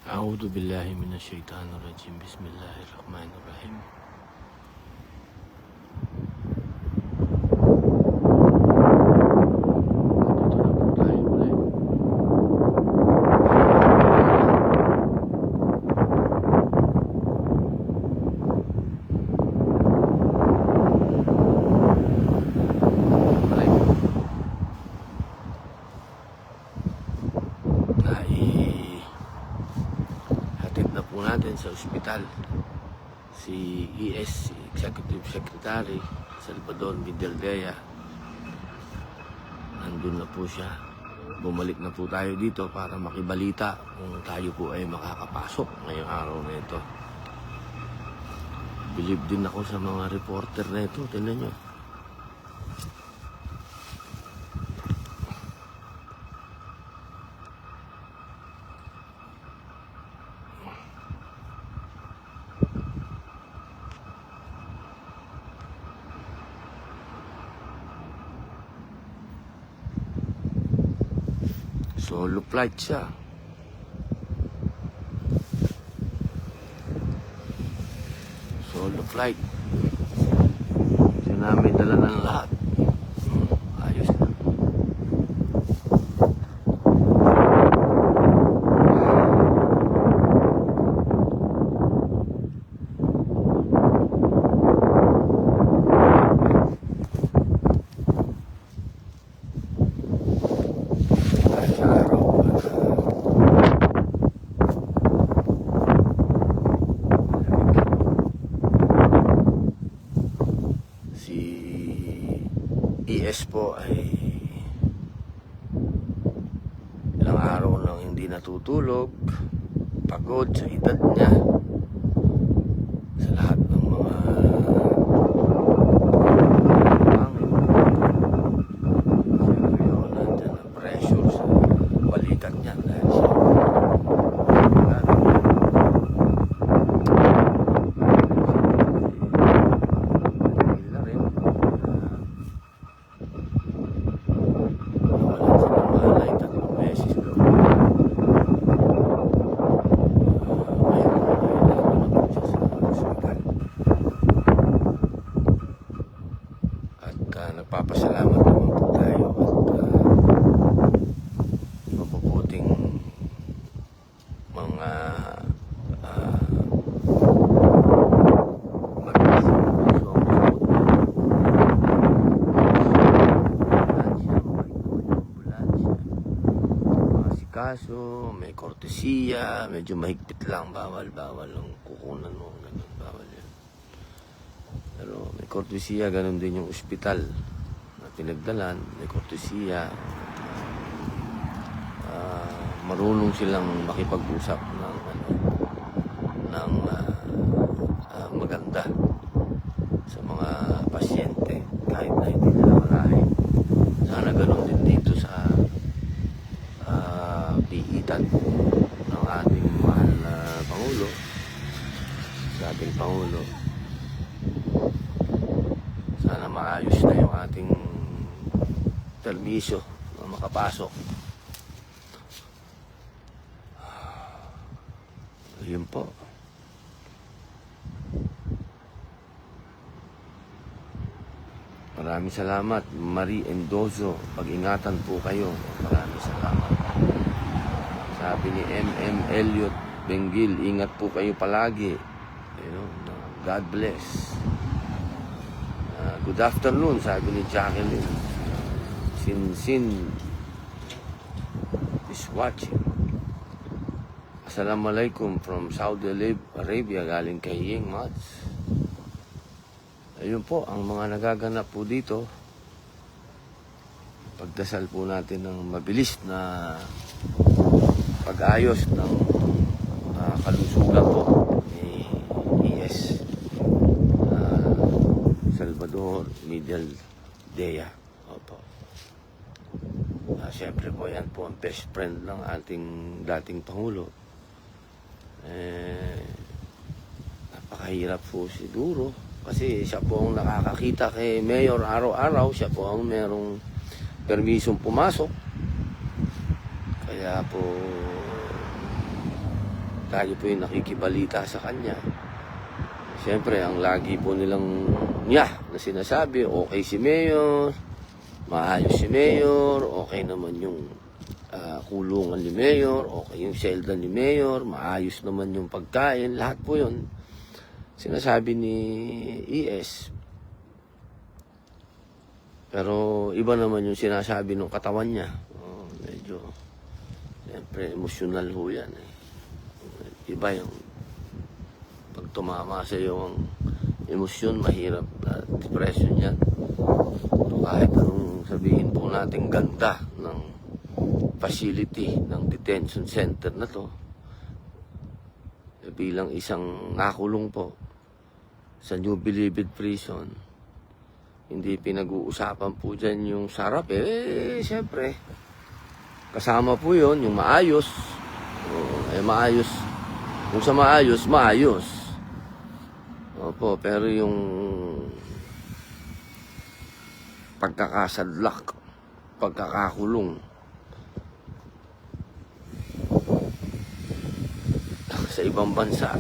A'udzu billahi minasyaitonir rajim. Bismillahirrahmanirrahim. Dito na po tayo ulit. Hatid na po natin sa ospital si ES, Executive Secretary Salvador Vidaldea. Nandun na po siya. Bumalik na po tayo dito para makibalita kung tayo po ay makakapasok ngayong araw na ito. Believe din ako sa mga reporter na ito. Tingnan nyo. Solo flight siya. Solo flight. Siya namin dala ng lahat. Ayos na. ES po ay ilang araw nang hindi natutulog, pagod sa edad niya, sa lahat ng mga siyempre yun, nandyan ang pressure sa balikat niya dahil siya nagpapasalamat naman po tayo at mabubuting mga kaso may kortesiya, medyo mahigpit lang, bawal ang kukunan mo, ganun, bawal yun. Pero may kortesiya, ganun din yung ospital na pinagdalan, may kortesiya. Marunong silang makipag-usap ng maganda sa mga pasyente kahit na hindi nila malalim. Sana ganun din dito sa piitan ng ating mahal na Pangulo, sa ating Pangulo. Sana maayos na yung ating permiso na makapasok. Yun po. Maraming salamat, Marie Endozo. Pag-ingatan po kayo. Maraming salamat. Sabi ni M.M. Elliot Benguil, ingat po kayo palagi. God bless. Good afternoon, sabi ni Jacqueline. Sin is watching. Assalamualaikum from Saudi Arabia, galing kay Ying Mats. Ayun po ang mga nagaganap po dito. Pagdasal po natin ng mabilis na pag-ayos ng kalusugan po ni ES Salvador Vidaldea. Opo. Siyempre po yan po ang best friend ng ating dating Pangulo. Napakahirap po siguro kasi siya po ang nakakakita kay Mayor araw-araw. Siya po ang merong permisong pumasok. Kaya po tayo po yung nakikibalita sa kanya. Siyempre, ang lagi po nilang niya na sinasabi, okay si Mayor, maayos si Mayor, okay naman yung kulungan ni Mayor, okay yung selda ni Mayor, maayos naman yung pagkain, lahat po yun. Sinasabi ni ES. Pero iba naman yung sinasabi ng katawan niya. Medyo, siyempre, emosyonal ho yan. Iba yung pag tumama sa iyo ang emosyon, mahirap. Depression yan. Kahit anong sabihin po natin ganda ng facility ng detention center na to, bilang isang nakulong po sa New Bilibid Prison, hindi pinag-uusapan po dyan yung sarap. Siyempre, kasama po yon yung maayos. Maayos. Kung sa maayos, maayos. Opo, pero yung pagkakasadlak, pagkakakulong, sa ibang bansa,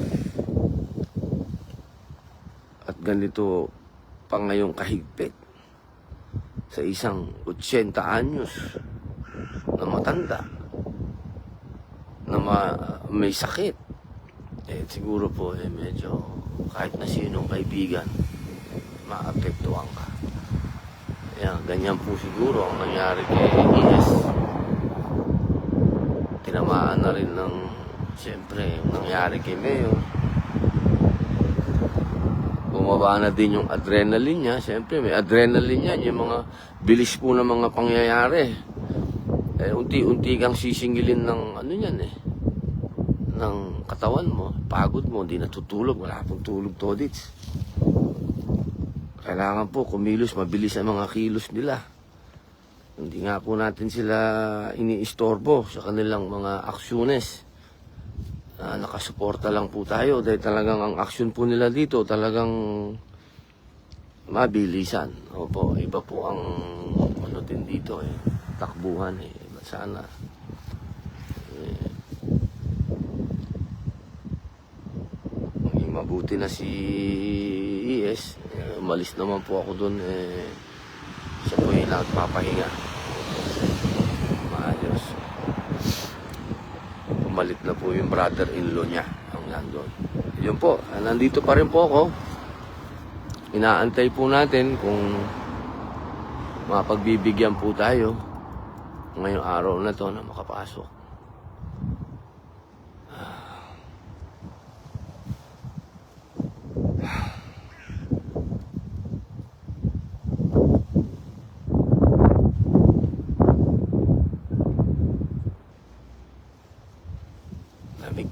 at ganito pa ngayong kahigpit sa isang 80 anyos na matanda na may sakit, siguro po medyo kahit na sinong kaibigan maapektuhan ka. Ganyan po siguro ang nangyari kay ES. Tinamaan na rin ng siyempre yung nangyari kay Mayor. Bumaba na din yung adrenaline niya. Siyempre, may adrenaline yan. Yung mga bilis po ng mga pangyayari. Unti-unti kang sisingilin ng ano yan ng katawan mo. Pagod mo, hindi natutulog. Wala pong tulog, todits. Kailangan po kumilos, mabilis ang mga kilos nila. Hindi nga po natin sila iniistorbo sa kanilang mga aksyones. Nakasuporta lang po tayo dahil talagang ang aksyon po nila dito talagang mabilisan. Opo, iba po ang ano din dito takbuhan sana maging mabuti na si ES. Umalis naman po ako doon, siya po yung nagpapahinga. Maayos. Pumalit na po yung brother-in-law niya ang nandun. Yun po, nandito pa rin po ako. Inaantay po natin kung mapagbibigyan po tayo ngayong araw na to na makapasok. Lamig.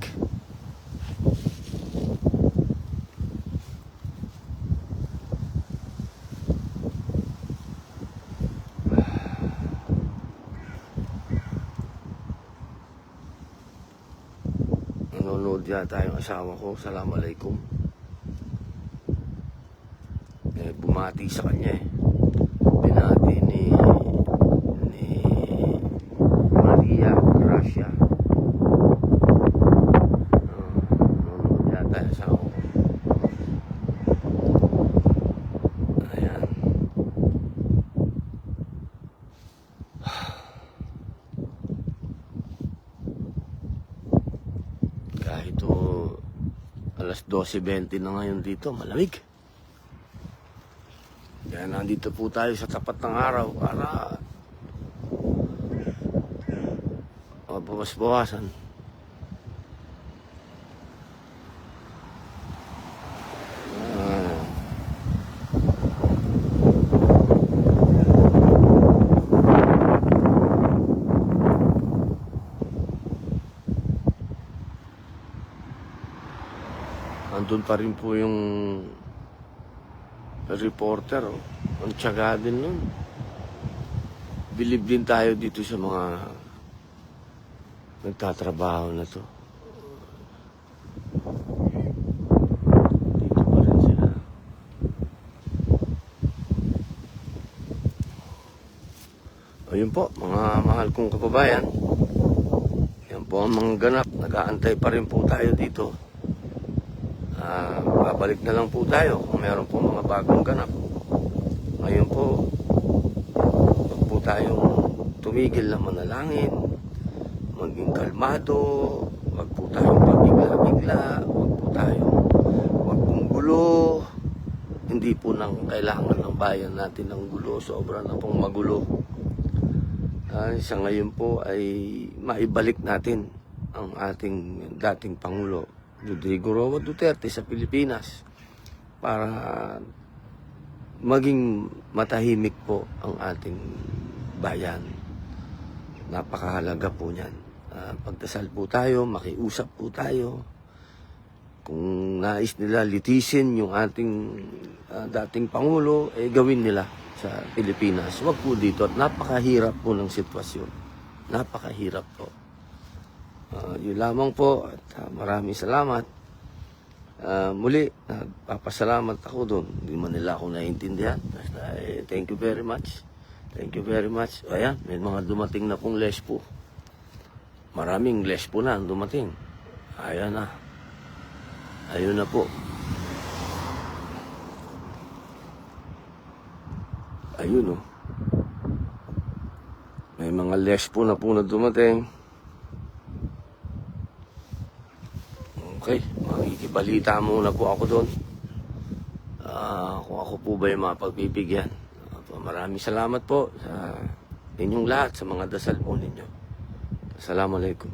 Nanonood yata yung asawa ko. Assalamualaikum. Bumati sa kanya binati ni Maria Gracia. Nanonood yata yung asawa ko. Ayan. Kahit alas 12:20 na ngayon dito, malamig. Kaya nandito po tayo sa tapat ng araw para mabawas-bawasan. Andun pa rin po yung reporter. Ang tiyaga din nun. Bilib din tayo dito sa mga nagtatrabaho na to. Dito pa rin sila. Ayun po, mga mahal kong kababayan. Yan po ang mga ganap nag-aantay pa rin po tayo dito. Babalik na lang po tayo kung meron po mga bagong ganap. Ngayon po, huwag po tayong tumigil na manalangin, maging kalmado, huwag po tayong pabigla-bigla, huwag pong gulo. Hindi po nang kailangan ng bayan natin ng gulo, sobra na pong magulo. Sa ngayon po ay maibalik natin ang ating dating Pangulo Rodrigo Roa Duterte sa Pilipinas para maging matahimik po ang ating bayan. Napakahalaga po niyan. Pagdasal po tayo, makiusap po tayo. Kung nais nila litisin yung ating dating Pangulo, gawin nila sa Pilipinas. Huwag po dito at napakahirap po ng sitwasyon. Napakahirap po. Yun lamang po at maraming salamat. Muli, nagpapasalamat ako doon. Hindi man nila ako naiintindihan. Thank you very much. Thank you very much. Ayan, may mga dumating na pong lespo. Maraming lespo na ang dumating. Ayan na. Ayun na po. Ayun, oh. May mga lespo na po na dumating. Okay, makikibalita muna po ako doon. Kung ako po ba yung mapagbibigyan. Maraming salamat po sa inyong lahat, sa mga dasal po ninyo. Assalamualaikum.